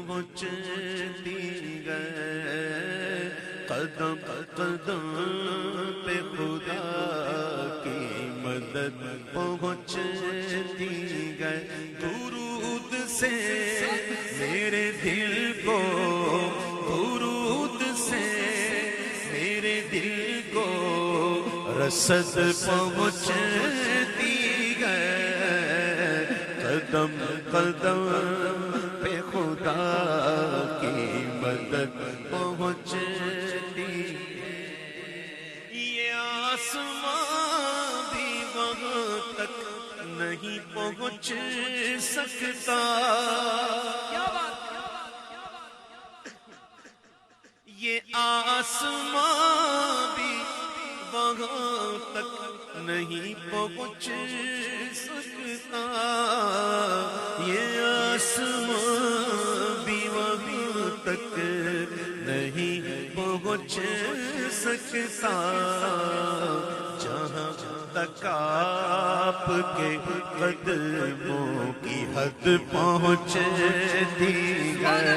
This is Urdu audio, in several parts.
پہنچتی گئے، قدم قدم پہ خدا کی مدد پہنچتی گئے، درود سے میرے دل کو، درود سے میرے دل کو رسد پہنچتی گئے، قدم قدم پہ خدا کی مدد پہنچتی، یہ آسمان بھی وہاں تک نہیں پہنچ سکتا، یہ آسمان بھی وہاں تک نہیں پہنچ سکتا، یہ آسمان بھی وہاں تک نہیں پہنچ سکتا، جہاں تک آپ کے قدموں کی حد پہنچتی ہے،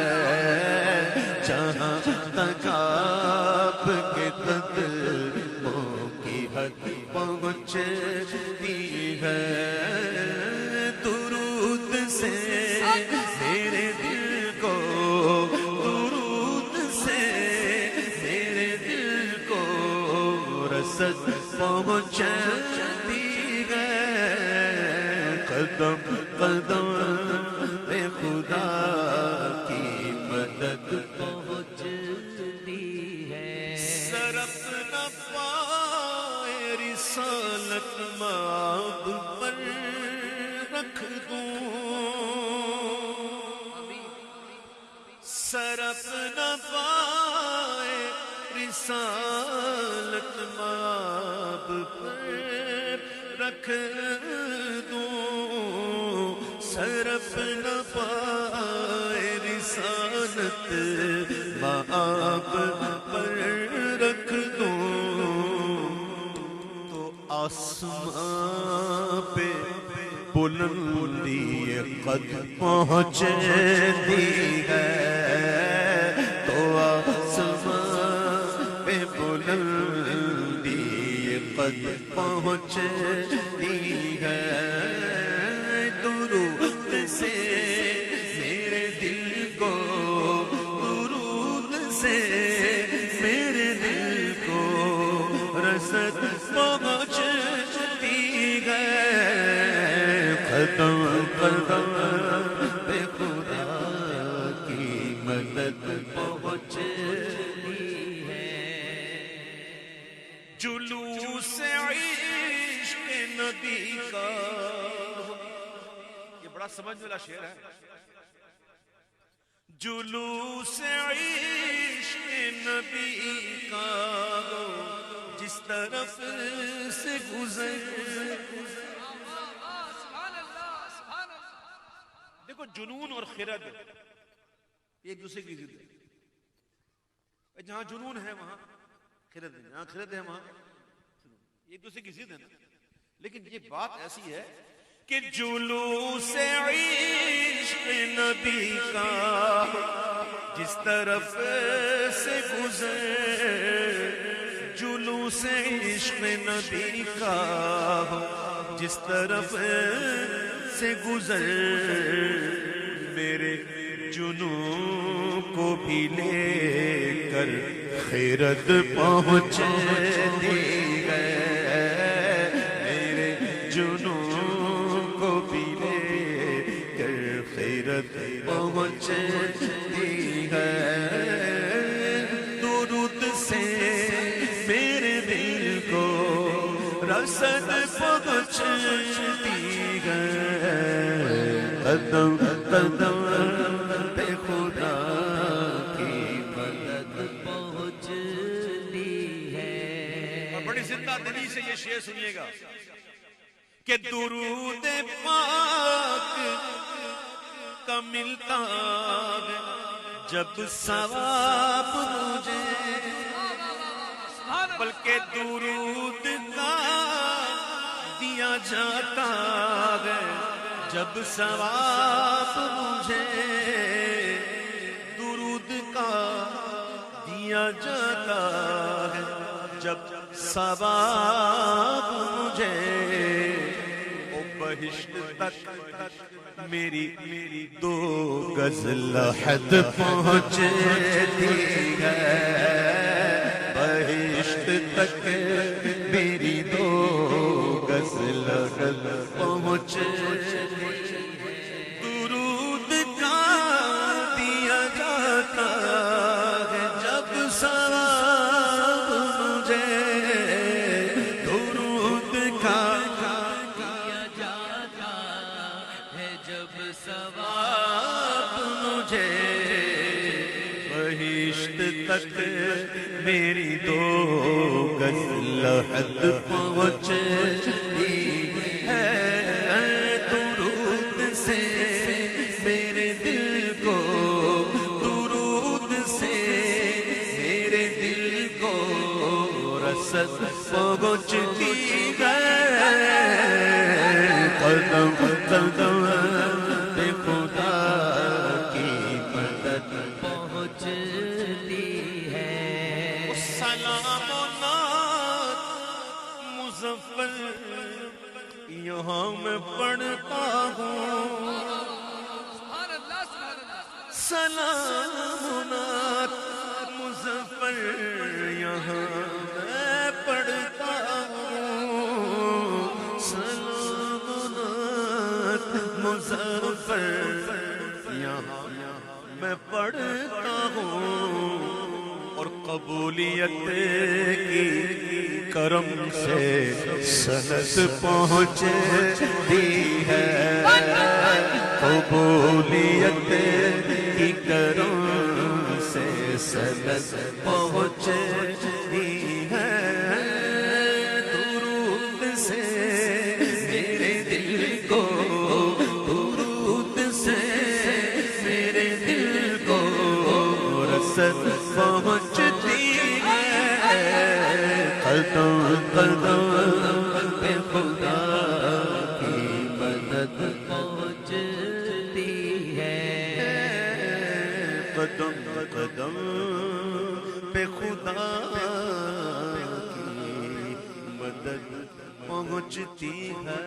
جہاں تک آپ کے قدموں کی حد پہنچتی ہے، درود سے میرے دل کو، درود سے میرے دل کو رسد پہنچتی ہے، قدم قدم پہ خدا کی مدد پہنچتی ہے، سرف نہ پائے رسالت ماب پر رکھ دوں، سرف نہ پائے رسالت ماب پر رکھ دوں، سرف نہ پائے رسالت ماب پر رکھ دوں، تو آسمان پہ بلندی قد پہنچتی ہے، تو آسمان پہ بلندی قد پہنچتی ہے، درود سے میرے دل کو، درود سے میرے دل کو رسد پہنچتی ہے، قدم قدم پہ خدا کی مدد پہنچتی ہے، جلوس عشق نبی کا، یہ بڑا سمجھ والا شعر ہے، جلوس عشق نبی کا جس طرف سے گزر، دیکھو جنون اور خرد ایک دوسرے کی ضد ہے، جہاں جنون ہے وہاں خرد ہے، جہاں خرد ہے وہاں ایک دوسرے کی ضد ہے نا، لیکن یہ بات ایسی ہے کہ جلوس عشق نبی کا جس طرف سے گزر، جلوس عشق نبی کا جس طرف سے گزر، میرے جنوں کو بھی لے کر خیرت پہنچتی ہے، میرے جنوں کو بھی لے کر خیرت پہنچتی ہے، درود سے میرے دل کو رسد پہنچتی ہے، قدم قدم پہ خدا کی مدد پہنچتی ہے، اور بڑی زندہ دلی سے یہ شعر سنیے گا کہ درود پاک کا ملتا ہے جب ثواب مجھے، بلکہ درود کا دیا جاتا ہے جب ثواب مجھے، جاتا ہے جب ثواب مجھے او بہشت تک میری دو گز لحد پہنچتی ہے بہشت تک میری دو گز لحد پہنچتی درود کا دیا جاتا ہے جب ثواب مجھے درود کا دیا جاتا ہے جب ثواب مجھے بہشت تک میری دو گز لحد پہنچتی ہے درود سے میرے دل کو درود سے میرے دل کو رسد پہنچتی ہے قدم قدم پہ خدا کی مدد پہنچتی ہے سلام و نعت مظفر یہاں میں پڑھتا ہوں سلام و نعت مظفر یہاں میں پڑھتا ہوں سلام و نعت مظفر یہاں میں پڑھتا ہوں اور قبولیت کی کرم سے سند پہنچتی ہے قبولیت کی کرم سے سند پہنچتی ہے درود سے میرے دل کو درود سے میرے دل کو رسد پہنچتی ہے قدم قدم پہ خدا کی مدد پہنچتی ہے قدم قدم پہ خدا کی مدد پہنچتی ہے